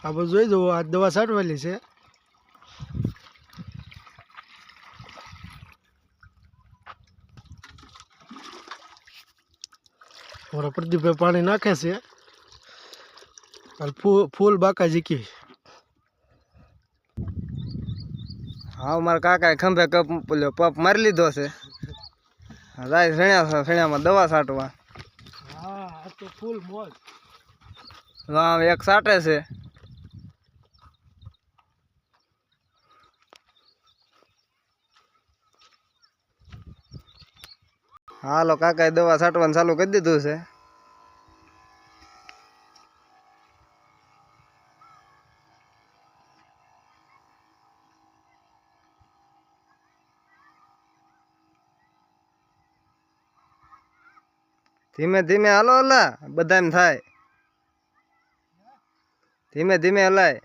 આ બધું જોઈ જુઓ, આ દવા છાંટવાની છે. અમારા પ્રદીપભાઈ પાણી નાખે છે. ફૂલ બાકા જીકી. હા મારા કાકાએ ખંભે પપ મારી લીધો છે. રાય ફેણ્યામાં દવા છાંટવા. હા આ તો ફૂલ મોજ. આમ એક છાંટે છે. હાલો કાકાએ દવા છાંટવાનું ચાલુ કરી દીધું છે. ધીમે ધીમે હાલો હલા બધા એમ થાય. ધીમે ધીમે હલાય.